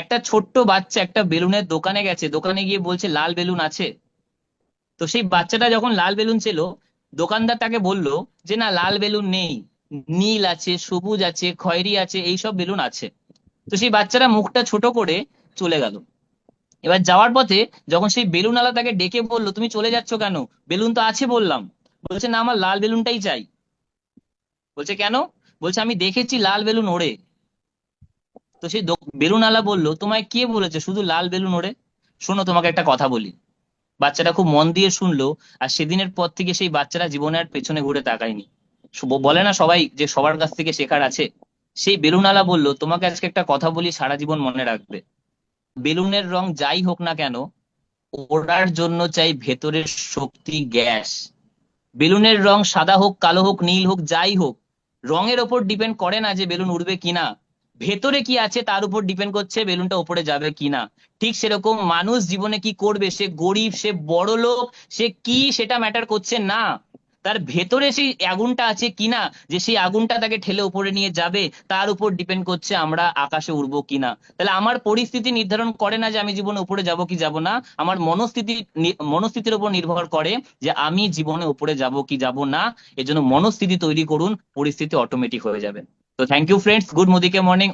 একটা ছোট্ট বাচ্চা একটা বেলুনের দোকানে গেছে, দোকানে গিয়ে বলছে লাল বেলুন আছে। তো সেই বাচ্চাটা যখন লাল বেলুন ছিল, দোকানদার তাকে বলল যে না, লাল বেলুন নেই, নীল আছে, সবুজ আছে, খয়েরি আছে, এইসব বেলুন আছে। তো সেই বাচ্চাটা মুখটা ছোট করে চলে গেল। এবার যাওয়ার পথে যখন সেই বেলুনওয়ালা তাকে ডেকে বললো তুমি চলে যাচ্ছ কেন, বেলুন তো আছে বললাম। বলছে না, আমার লাল বেলুনটাই চাই। বলছে কেন? বলছে আমি দেখেছি লাল বেলুন ওড়ে। তো সেই বেলুনওয়ালা বললো তোমায় কে বলেছে শুধু লাল বেলুন ওড়ে? শোনো তোমাকে একটা কথা বলি। বাচ্চাটা খুব মন দিয়ে শুনলো। আর সেদিনের পর থেকে সেই বাচ্চাটা জীবনে আর পেছনে ঘুরে তাকায়নি। বলে না সবাই যে সবার কাছ থেকে শেখার আছে। সেই বেলুনওয়ালা বলল তোমাকে আজকে একটা কথা বলি, সারা জীবন মনে রাখবে। বেলুনের রং যাই হোক না কেন, ওড়ার জন্য চাই ভেতরের শক্তি, গ্যাস। বেলুনের রং সাদা হোক, কালো হোক, নীল হোক, যাই হোক, রঙের ওপর ডিপেন্ড করে না যে বেলুন উড়বে কিনা। ভেতরে কি আছে তার উপর ডিপেন্ড করছে বেলুনটা উপরে যাবে কিনা। ঠিক সেরকম মানুষ জীবনে কি করবে, সে গরিব, সে বড় লোক, সে কি, সেটা ম্যাটার করছে না। তার ভেতরে সেই আগুনটা আছে কিনা, যে সেই আগুনটা তাকে ঠেলে উপরে নিয়ে যাবে, তার উপর ডিপেন্ড করছে আমরা আকাশে উড়বো কিনা। তাহলে আমার পরিস্থিতি নির্ধারণ করে না যে আমি জীবনে উপরে যাব কি যাব না। আমার মনস্থিতির উপর নির্ভর করে যে আমি জীবনে উপরে যাব কি যাব না। এজন্য মনস্থিতি তৈরি করুন, পরিস্থিতি অটোমেটিক হয়ে যাবে। তো থ্যাংক ইউ ফ্রেন্ডস, গুড মোদিকে মর্নিং।